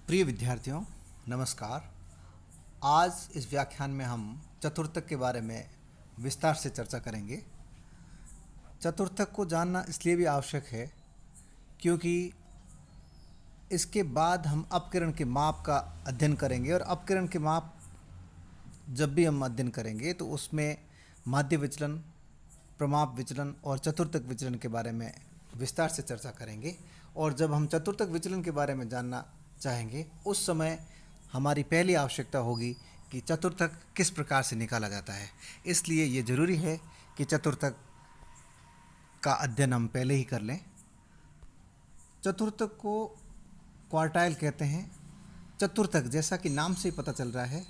प्रिय विद्यार्थियों, नमस्कार। आज इस व्याख्यान में हम चतुर्थक के बारे में विस्तार से चर्चा करेंगे। चतुर्थक को जानना इसलिए भी आवश्यक है क्योंकि इसके बाद हम अपकरण के माप का अध्ययन करेंगे और अपकरण के माप जब भी हम अध्ययन करेंगे तो उसमें माध्य विचलन, प्रमाप विचलन और चतुर्थक विचलन के बारे में विस्तार से चर्चा करेंगे। और जब हम चतुर्थक विचलन के बारे में जानना चाहेंगे उस समय हमारी पहली आवश्यकता होगी कि चतुर्थक किस प्रकार से निकाला जाता है। इसलिए ये ज़रूरी है कि चतुर्थक का अध्ययन हम पहले ही कर लें। चतुर्थक को क्वार्टाइल कहते हैं। चतुर्थक जैसा कि नाम से ही पता चल रहा है,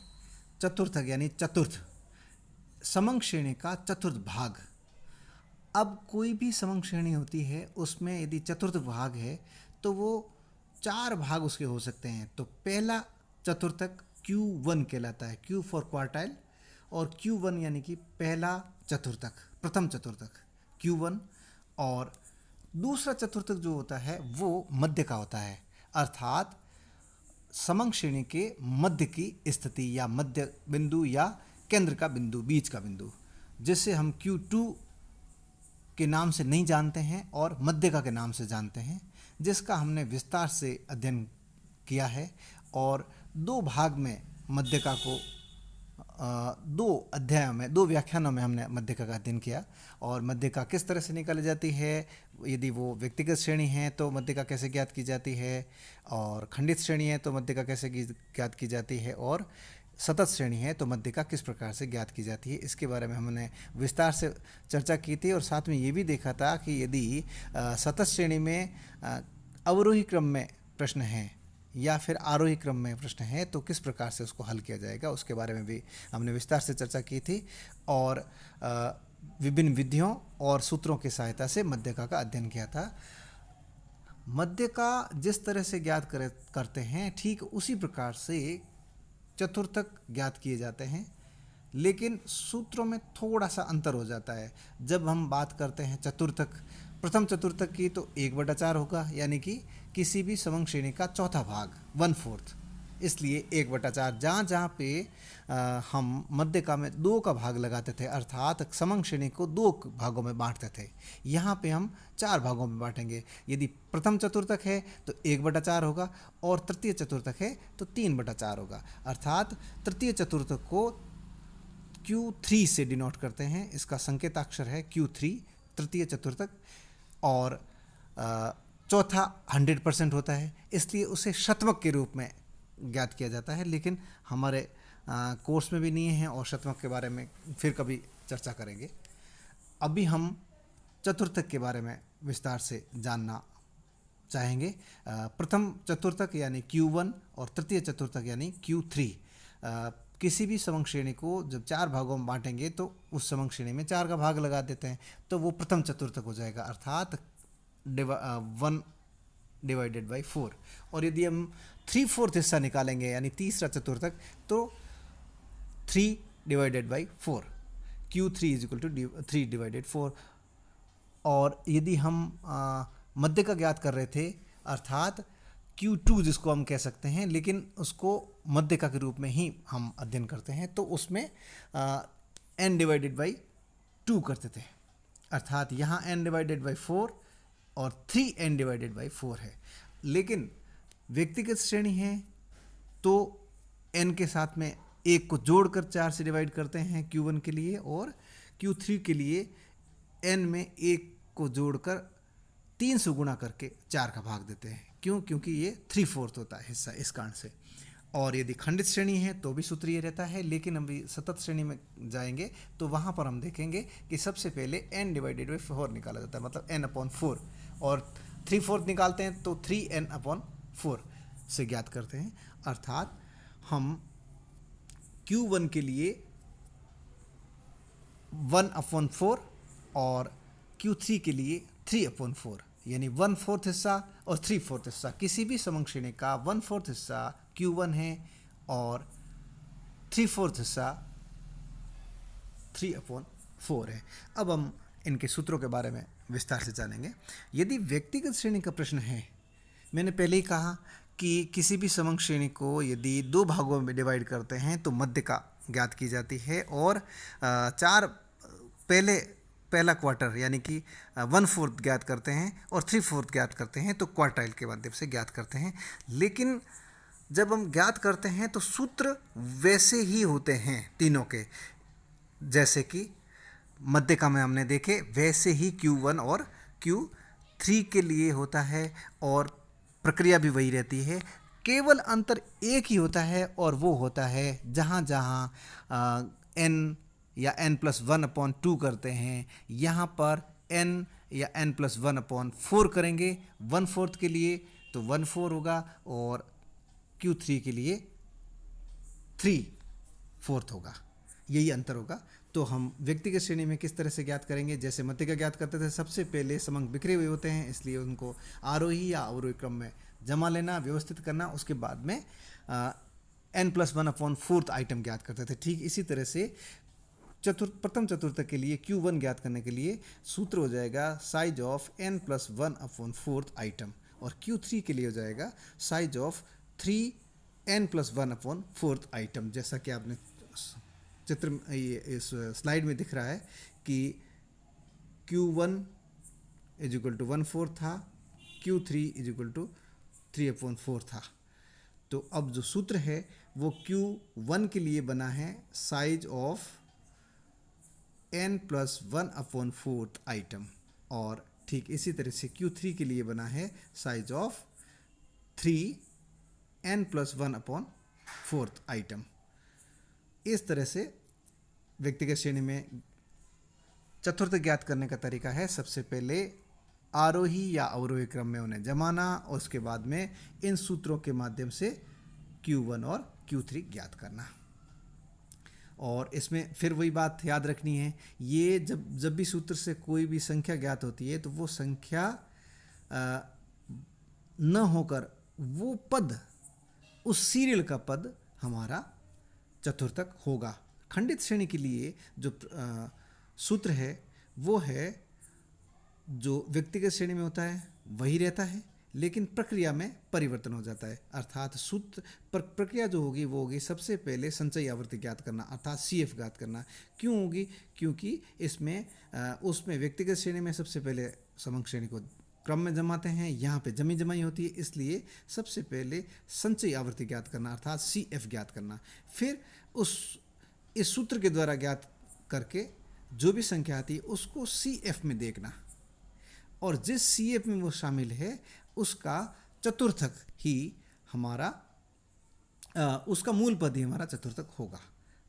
चतुर्थक यानी चतुर्थ, समंग श्रेणी का चतुर्थ भाग। अब कोई भी समंग श्रेणी होती है उसमें यदि चतुर्थ भाग है तो वो 4 भाग उसके हो सकते हैं। तो पहला चतुर्थक Q1 कहलाता है, Q फॉर क्वार्टाइल, और Q1 यानी कि पहला चतुर्थक, प्रथम चतुर्थक Q1। और दूसरा चतुर्थक जो होता है वो मध्य का होता है, अर्थात समंग श्रेणी के मध्य की स्थिति या मध्य बिंदु या केंद्र का बिंदु, बीच का बिंदु, जिसे हम Q2 के नाम से नहीं जानते हैं और मध्यका के नाम से जानते हैं, जिसका हमने विस्तार से अध्ययन किया है। और 2 भाग में मध्यका को 2 अध्यायों में, 2 व्याख्यानों में हमने मध्यका का अध्ययन किया। और मध्यका किस तरह से निकाली जाती है, यदि वो व्यक्तिगत श्रेणी है तो मध्यका कैसे ज्ञात की जाती है, और खंडित श्रेणी है तो मध्यका कैसे ज्ञात की जाती है, और सतत श्रेणी है तो मध्यका किस प्रकार से ज्ञात की जाती है, इसके बारे में हमने विस्तार से चर्चा की थी। और साथ में ये भी देखा था कि यदि सतत श्रेणी में अवरोही क्रम में प्रश्न है या फिर आरोही क्रम में प्रश्न है तो किस प्रकार से उसको हल किया जाएगा, उसके बारे में भी हमने विस्तार से चर्चा की थी। और विभिन्न विधियों और सूत्रों की सहायता से मध्यका का अध्ययन किया था। मध्यका जिस तरह से ज्ञात करते हैं ठीक उसी प्रकार से चतुर्थक ज्ञात किए जाते हैं, लेकिन सूत्रों में थोड़ा सा अंतर हो जाता है। जब हम बात करते हैं चतुर्थक, प्रथम चतुर्थक की, तो 1/4 होगा, यानी कि किसी भी समंग श्रेणी का चौथा भाग, 1/4। इसलिए 1/4 जहाँ जहाँ पे हम मध्यका में 2 का भाग लगाते थे, अर्थात समंग श्रेणी को 2 भागों में बांटते थे, यहाँ पे हम 4 भागों में बांटेंगे। यदि प्रथम चतुर्थक है तो 1/4 होगा और तृतीय चतुर्थक है तो 3/4 होगा। अर्थात तृतीय चतुर्थक को Q3 से डिनोट करते हैं, इसका संकेताक्षर है Q3, तृतीय चतुर्थक। और चौथा 100% होता है, इसलिए उसे शतमक के रूप में ज्ञात किया जाता है, लेकिन हमारे कोर्स में भी नहीं है और शतमक के बारे में फिर कभी चर्चा करेंगे। अभी हम चतुर्थक के बारे में विस्तार से जानना चाहेंगे। प्रथम चतुर्थक यानी Q1 और तृतीय चतुर्थक यानी Q3। किसी भी समंग श्रेणी को जब 4 भागों में बांटेंगे तो उस समंग श्रेणी में 4 का भाग लगा देते हैं तो वो प्रथम चतुर्थक हो जाएगा, अर्थात 1/4। और यदि हम 3/4 हिस्सा निकालेंगे यानी तीसरा चतुर्थक तो 3/4, Q3 = 3/4। और यदि हम मध्य का ज्ञात कर रहे थे, अर्थात Q2 जिसको हम कह सकते हैं, लेकिन उसको मध्यका के रूप में ही हम अध्ययन करते हैं, तो उसमें n/2 करते थे, अर्थात यहाँ n/4 और 3n/4 है। लेकिन व्यक्तिगत श्रेणी है तो n के साथ में 1 को जोड़कर 4 से डिवाइड करते हैं Q1 के लिए, और Q3 के लिए n में 1 को जोड़कर 3 से गुणा करके 4 का भाग देते हैं। क्यों? क्योंकि ये 3/4 होता है हिस्सा, इस कारण से। और यदि खंडित श्रेणी है तो भी सूत्र ये रहता है, लेकिन हम भी सतत श्रेणी में जाएंगे तो वहाँ पर हम देखेंगे कि सबसे पहले n/4 निकाला जाता है, मतलब n/4, और 3/4 निकालते हैं तो 3n/4 से ज्ञात करते हैं। अर्थात हम Q1 के लिए 1/4 और Q3 के लिए 3/4, यानी 1/4 हिस्सा और 3/4 हिस्सा। किसी भी समंग श्रेणी का 1/4 हिस्सा Q1 है और 3/4 हिस्सा 3/4 है। अब हम इनके सूत्रों के बारे में विस्तार से जानेंगे। यदि व्यक्तिगत श्रेणी का प्रश्न है, मैंने पहले ही कहा कि किसी भी समंक श्रेणी को यदि दो भागों में डिवाइड करते हैं तो मध्यिका ज्ञात की जाती है, और चार पहला क्वार्टर यानी कि 1/4 ज्ञात करते हैं और 3/4 ज्ञात करते हैं तो क्वार्टाइल के माध्यम से ज्ञात करते हैं। लेकिन जब हम ज्ञात करते हैं तो सूत्र वैसे ही होते हैं तीनों के, जैसे कि मध्यिका में हमने देखे वैसे ही Q1 और Q3 के लिए होता है, और प्रक्रिया भी वही रहती है। केवल अंतर एक ही होता है, और वो होता है जहाँ जहाँ n या n+1/2 करते हैं, यहाँ पर n या n+1/4 करेंगे 1/4 के लिए तो 1/4 होगा, और Q3 के लिए 3/4 होगा। यही अंतर होगा। तो हम व्यक्तिगत श्रेणी में किस तरह से ज्ञात करेंगे? जैसे मध्यिका ज्ञात करते थे, सबसे पहले समंक बिखरे हुए होते हैं, इसलिए उनको आरोही या अवरोही क्रम में जमा लेना, व्यवस्थित करना, उसके बाद में n+1/4 आइटम ज्ञात करते थे। ठीक इसी तरह से प्रथम चतुर्थक के लिए Q1 ज्ञात करने के लिए सूत्र हो जाएगा साइज ऑफ n+1/4 आइटम, और Q3 के लिए हो जाएगा साइज ऑफ 3n+1/4 आइटम। जैसा कि आपने चित्र इस स्लाइड में दिख रहा है कि Q1 = 1/4 था, Q3 = 3/4 था। तो अब जो सूत्र है वो Q1 के लिए बना है साइज ऑफ n+1/4 आइटम, और ठीक इसी तरह से Q3 के लिए बना है साइज ऑफ 3n+1/4 आइटम। इस तरह से व्यक्तिगत श्रेणी में चतुर्थ ज्ञात करने का तरीका है, सबसे पहले आरोही या अवरोही क्रम में उन्हें जमाना, और उसके बाद में इन सूत्रों के माध्यम से Q1 और Q3 ज्ञात करना। और इसमें फिर वही बात याद रखनी है, ये जब भी सूत्र से कोई भी संख्या ज्ञात होती है तो वो संख्या न होकर वो पद, उस सीरियल का पद हमारा चतुर्थक होगा। खंडित श्रेणी के लिए जो सूत्र है वो है जो व्यक्तिगत श्रेणी में होता है वही रहता है, लेकिन प्रक्रिया में परिवर्तन हो जाता है। अर्थात सूत्र प्रक्रिया जो होगी वो होगी सबसे पहले संचयी आवृत्ति ज्ञात करना, अर्थात CF ज्ञात करना। क्यों होगी? क्योंकि इसमें उसमें व्यक्तिगत श्रेणी में सबसे पहले समंक श्रेणी को क्रम में जमाते हैं, यहाँ पे जमी जमाई होती है, इसलिए सबसे पहले संचयी आवृत्ति ज्ञात करना अर्थात CF ज्ञात करना। फिर इस सूत्र के द्वारा ज्ञात करके जो भी संख्या आती है उसको CF में देखना, और जिस CF में वो शामिल है उसका चतुर्थक ही हमारा उसका मूल पद ही हमारा चतुर्थक होगा।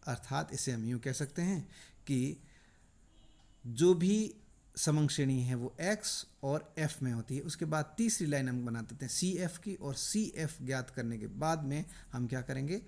अर्थात इसे हम यूँ कह सकते हैं कि जो भी समंक श्रेणी है वो X और F में होती है। उसके बाद तीसरी लाइन हम बना देते हैं CF की, और CF ज्ञात करने के बाद में हम क्या करेंगे,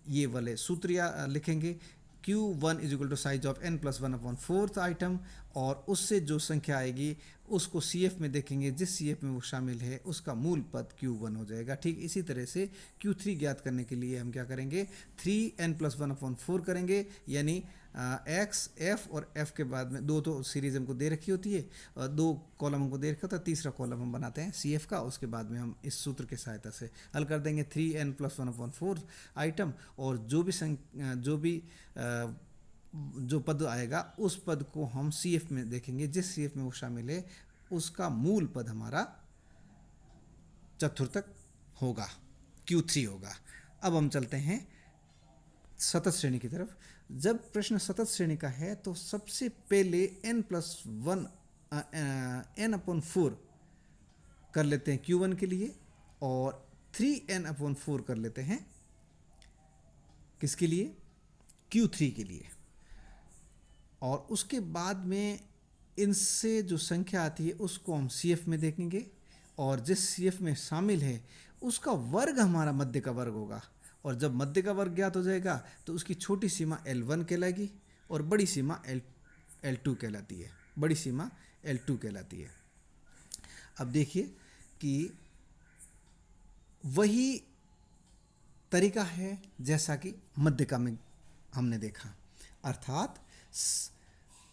ये वाले सूत्र लिखेंगे Q1 = size of n+1/4 item, और उससे जो संख्या आएगी उसको CF में देखेंगे, जिस CF में वो शामिल है उसका मूल पद Q1 हो जाएगा। ठीक इसी तरह से Q3 ज्ञात करने के लिए हम क्या करेंगे, 3n+1/4 करेंगे, यानी X, F और F के बाद में दो तो सीरीज हमको दे रखी होती है, और दो कॉलम हमको दे रखा होता है, तीसरा कॉलम हम बनाते हैं CF का। उसके बाद में हम इस सूत्र की सहायता से हल कर देंगे 3n+1/4 आइटम, और जो पद आएगा उस पद को हम CF में देखेंगे, जिस CF में वो शामिल है उसका मूल पद हमारा चतुर्थक होगा, Q3 होगा। अब हम चलते हैं सतत श्रेणी की तरफ। जब प्रश्न सतत श्रेणी का है तो सबसे पहले n/4 कर लेते हैं Q1 के लिए, और 3n/4 कर लेते हैं किसके लिए, Q3 के लिए। और उसके बाद में इनसे जो संख्या आती है उसको हम CF में देखेंगे, और जिस CF में शामिल है उसका वर्ग हमारा मध्य का वर्ग होगा, और जब मध्य का वर्ग ज्ञात हो जाएगा तो उसकी छोटी सीमा L1 कहलाएगी और बड़ी सीमा L2 कहलाती है, बड़ी सीमा L2 कहलाती है। अब देखिए कि वही तरीका है जैसा कि मध्यिका में हमने देखा, अर्थात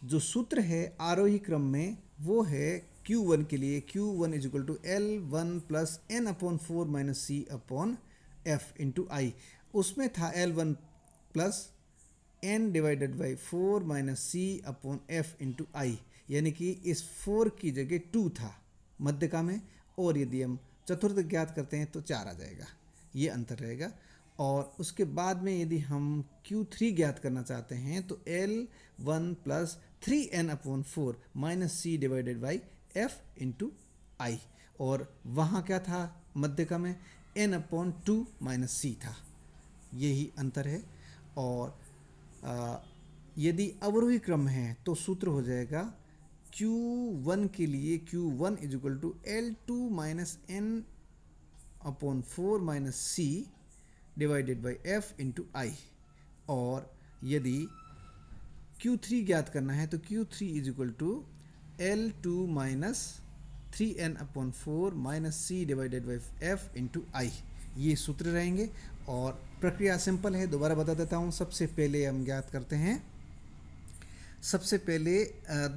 जो सूत्र है आरोही क्रम में वो है Q1 के लिए Q1 is equal to L1 plus N upon 4 minus C upon F into I. उसमें था L1 plus N divided by 4 minus C upon F into I, यानी कि इस 4 की जगह 2 था मध्यका में, और यदि हम चतुर्थ ज्ञात करते हैं तो 4 आ जाएगा, ये अंतर रहेगा। और उसके बाद में यदि हम Q3 ज्ञात करना चाहते हैं तो L1 plus 3N upon 4 minus C divided by F into I, और वहाँ क्या था मध्यका में N अपॉन 2 माइनस C था, यही अंतर है। और यदि अवरोही क्रम है तो सूत्र हो जाएगा Q1 के लिए Q1 is equal to L2 minus N upon 4 minus C divided by F into I. और यदि Q3 ज्ञात करना है तो Q3 is equal to L2 minus 3N upon 4 minus C divided by F into I, ये सूत्र रहेंगे। और प्रक्रिया सिंपल है, दोबारा बता देता हूँ। सबसे पहले हम ज्ञात करते हैं, सबसे पहले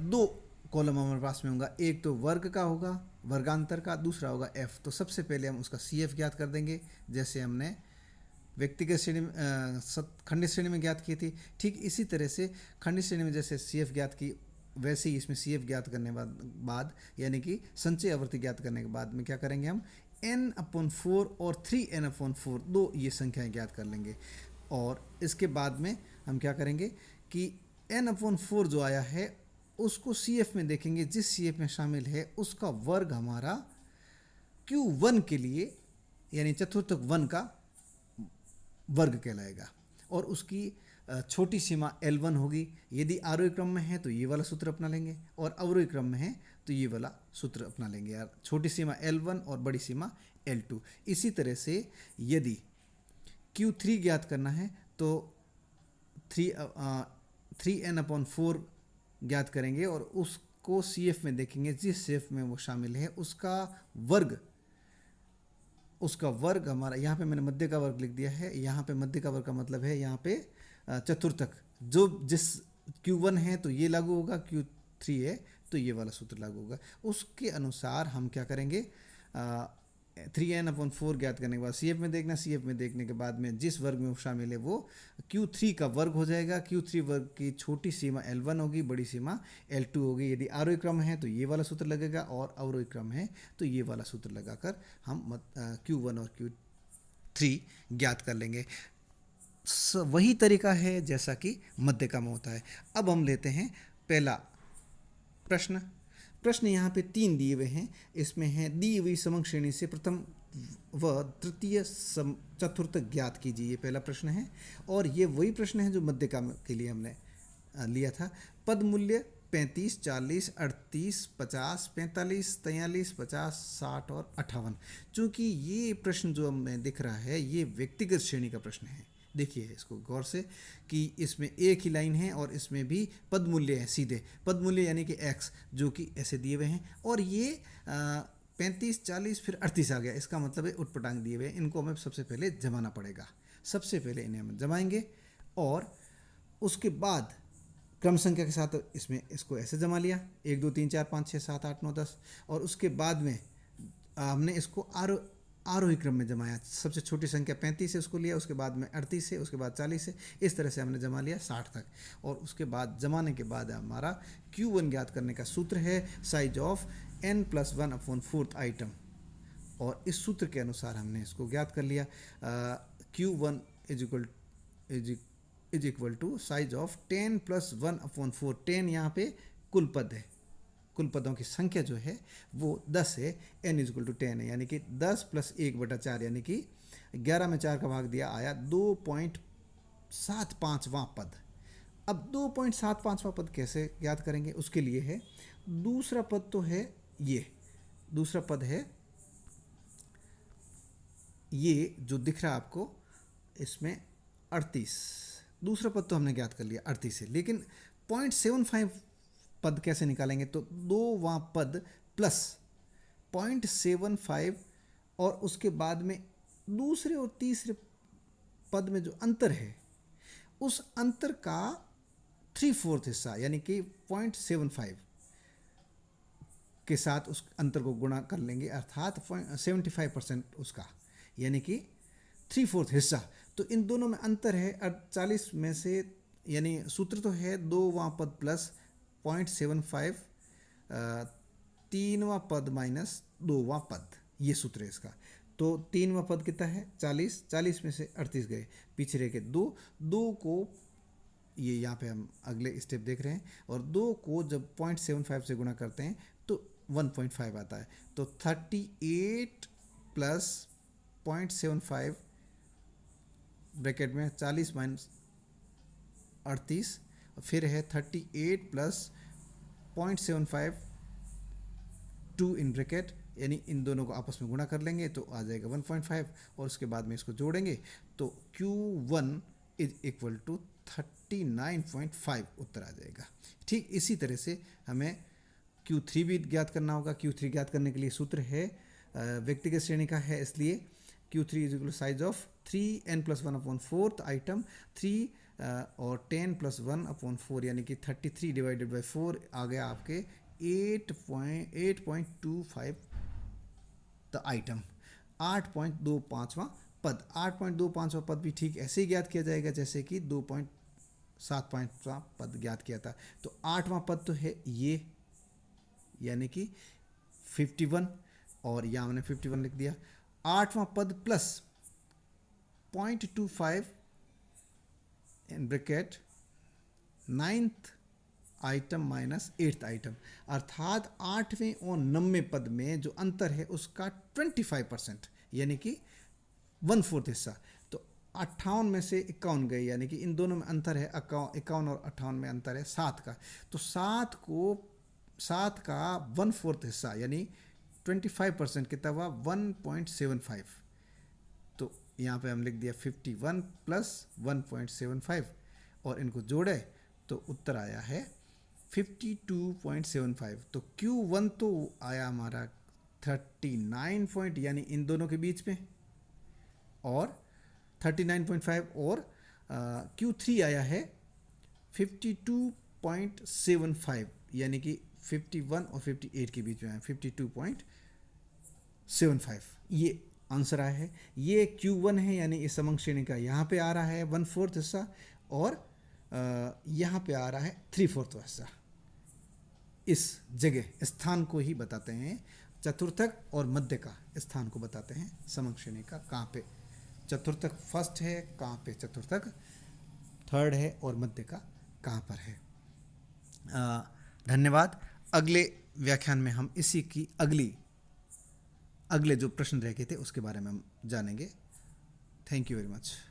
दो कॉलम हमारे पास में होगा, एक तो वर्ग का होगा, वर्गांतर का, दूसरा होगा F। तो सबसे पहले हम उसका CF ज्ञात कर देंगे, जैसे हमने व्यक्तिगत श्रेणी में खंडित श्रेणी में ज्ञात की थी। ठीक इसी तरह से खंडित श्रेणी में जैसे CF ज्ञात की, वैसे ही इसमें CF ज्ञात करने बाद यानी कि संचय आवृत्ति ज्ञात करने के बाद में क्या करेंगे हम N अपॉन 4 और 3N अपॉन 4 दो ये संख्याएं ज्ञात कर लेंगे। और इसके बाद में हम क्या करेंगे कि N अपॉन 4 जो आया है उसको CF में देखेंगे, जिस CF में शामिल है उसका वर्ग हमारा Q1 के लिए यानी चतुर्थक 1 का वर्ग कहलाएगा, और उसकी छोटी सीमा L1 होगी। यदि आरोही क्रम में है तो ये वाला सूत्र अपना लेंगे, और अवरोही क्रम में है तो ये वाला सूत्र अपना लेंगे यार, छोटी सीमा L1 और बड़ी सीमा L2। इसी तरह से यदि Q3 ज्ञात करना है तो 3N अपॉन 4 ज्ञात करेंगे, और उसको CF में देखेंगे, जिस CF में वो शामिल है उसका वर्ग हमारा, यहाँ पे मैंने मध्य का वर्ग लिख दिया है। यहाँ पे मध्य का वर्ग का मतलब है यहाँ पे चतुर्थक, जो जिस Q1 है तो ये लागू होगा, Q3 है तो ये वाला सूत्र लागू होगा। उसके अनुसार हम क्या करेंगे, 3N अपॉन 4 ज्ञात करने के बाद CF में देखना, CF में देखने के बाद में जिस वर्ग में वो शामिल है वो Q3 का वर्ग हो जाएगा। Q3 वर्ग की छोटी सीमा L1 होगी, बड़ी सीमा L2 होगी। यदि आरोही क्रम है तो ये वाला सूत्र लगेगा, और अवरोही क्रम है तो ये वाला सूत्र लगाकर हम Q1 और Q3 ज्ञात कर लेंगे। वही तरीका है जैसा कि मध्यका में होता है। अब हम लेते हैं पहला प्रश्न यहाँ पे 3 दिए हुए हैं। इसमें है दी हुई समंग श्रेणी से प्रथम व तृतीय चतुर्थ ज्ञात कीजिए, ये पहला प्रश्न है। और ये वही प्रश्न है जो मध्यका के लिए हमने लिया था। पद मूल्य 35, 40, 38, 50, 45, 43, 50, 60 और 58। चूँकि ये प्रश्न जो हमें दिख रहा है ये व्यक्तिगत श्रेणी का प्रश्न है। देखिए इसको गौर से कि इसमें एक ही लाइन है और इसमें भी पद मूल्य है, सीधे पद मूल्य यानी कि x, जो कि ऐसे दिए हुए हैं। और ये 35, 40 फिर 38 आ गया, इसका मतलब है उटपटांग दिए हुए हैं। इनको हमें सबसे पहले जमाना पड़ेगा। सबसे पहले इन्हें हम जमाएंगे और उसके बाद क्रम संख्या के साथ इसमें इसको ऐसे जमा लिया, 1 2 3 4 5 6 7 8 9 10। और उसके बाद में हमने इसको आरोही क्रम में जमाया। सबसे छोटी संख्या 35 है उसको लिया, उसके बाद में 38 है, उसके बाद 40 है, इस तरह से हमने जमा लिया 60 तक। और उसके बाद जमाने के बाद हमारा Q1 ज्ञात करने का सूत्र है size of N + 1 upon 4th item. और इस सूत्र के अनुसार हमने इसको ज्ञात कर लिया। Q1 is equal to size of 10 + 1 upon 4। 10 यहाँ पे कुल पद है, कुल पदों की संख्या जो है वो 10 है। N = 10 है, यानी कि 10 + 1/4 यानी कि 11 में 4 का भाग दिया आया 2.75वां पद। अब 2.75वां पद कैसे याद करेंगे, उसके लिए है दूसरा पद तो है ये, दूसरा पद है ये जो दिख रहा है आपको इसमें 38। दूसरा पद तो हमने ज्ञात कर लिया 38 से, लेकिन 0.75 पद कैसे निकालेंगे, तो 2वां पद प्लस 0.75 और उसके बाद में दूसरे और तीसरे पद में जो अंतर है उस अंतर का 3/4 हिस्सा यानी कि 0.75 के साथ उस अंतर को गुणा कर लेंगे, अर्थात 75% उसका, यानी कि 3/4 हिस्सा। तो इन दोनों में अंतर है 48 में से, यानी सूत्र तो है 2वां पद प्लस 0.75, 3वां पद माइनस 2वां पद, ये सूत्र है इसका। तो 3वां पद कितना है 40, 40 में से 38 गए, पीछे रह के 2 को, ये यहाँ पे हम अगले स्टेप देख रहे हैं, और 2 को जब 0.75 से गुणा करते हैं तो 1.5 आता है। तो 38 प्लस 0.75 ब्रैकेट में 40 माइनस 38, फिर है 38 प्लस 0.75 2 इन ब्रैकेट, यानी इन दोनों को आपस में गुणा कर लेंगे तो आ जाएगा 1.5, और उसके बाद में इसको जोड़ेंगे तो Q1 इज इक्वल टू 39.5 उत्तर आ जाएगा। ठीक इसी तरह से हमें Q3 भी ज्ञात करना होगा। Q3 ज्ञात करने के लिए सूत्र है व्यक्तिगत श्रेणी का है, इसलिए Q3 is equal size of 3n+1/4 item 3 और 10+1/4, यानी कि 33 डिवाइडेड बाई 4 आ गया आपके 8.25 द आइटम, 8.25वां पद। 8.25वां पद भी ठीक ऐसे ही ज्ञात किया जाएगा जैसे कि 2.75वां पद ज्ञात किया था। तो 8वां पद तो है ये, यानी कि 51, और यहाँ मैंने 51 लिख दिया। 8वां पद plus 0.25 in bracket 9th item minus 8th item, अर्थात 8वें और 9वें पद में जो अंतर है उसका 25%, यानी कि 1/4 हिस्सा। तो 58 में से 51 गए, यानी कि इन दोनों में अंतर है 51 और 58 में अंतर है 7 का। तो 7 का 1/4 हिस्सा, यानी 25% कितना हुआ 1.75। तो यहाँ पे हम लिख दिया 51 प्लस 1.75, और इनको जोड़े तो उत्तर आया है 52.75। तो Q1 तो आया हमारा 39 पॉइंट, यानी इन दोनों के बीच में, और 39.5, और Q3 आया है 52.75, यानी कि 51 और 58 के बीच में आया 52.75, ये आंसर आया है। ये Q1 है, यानी इस समंग श्रेणी का यहाँ पे आ रहा है 1/4 हिस्सा, और यहाँ पे आ रहा है 3/4 हिस्सा। इस जगह स्थान को ही बताते हैं, चतुर्थक और मध्य का स्थान को बताते हैं समंग श्रेणी का, कहाँ पे चतुर्थक फर्स्ट है, कहाँ पे चतुर्थक थर्ड है, और मध्य का कहाँ पर है। धन्यवाद। अगले व्याख्यान में हम इसी की अगले जो प्रश्न रह गए थे उसके बारे में हम जानेंगे। Thank you very much.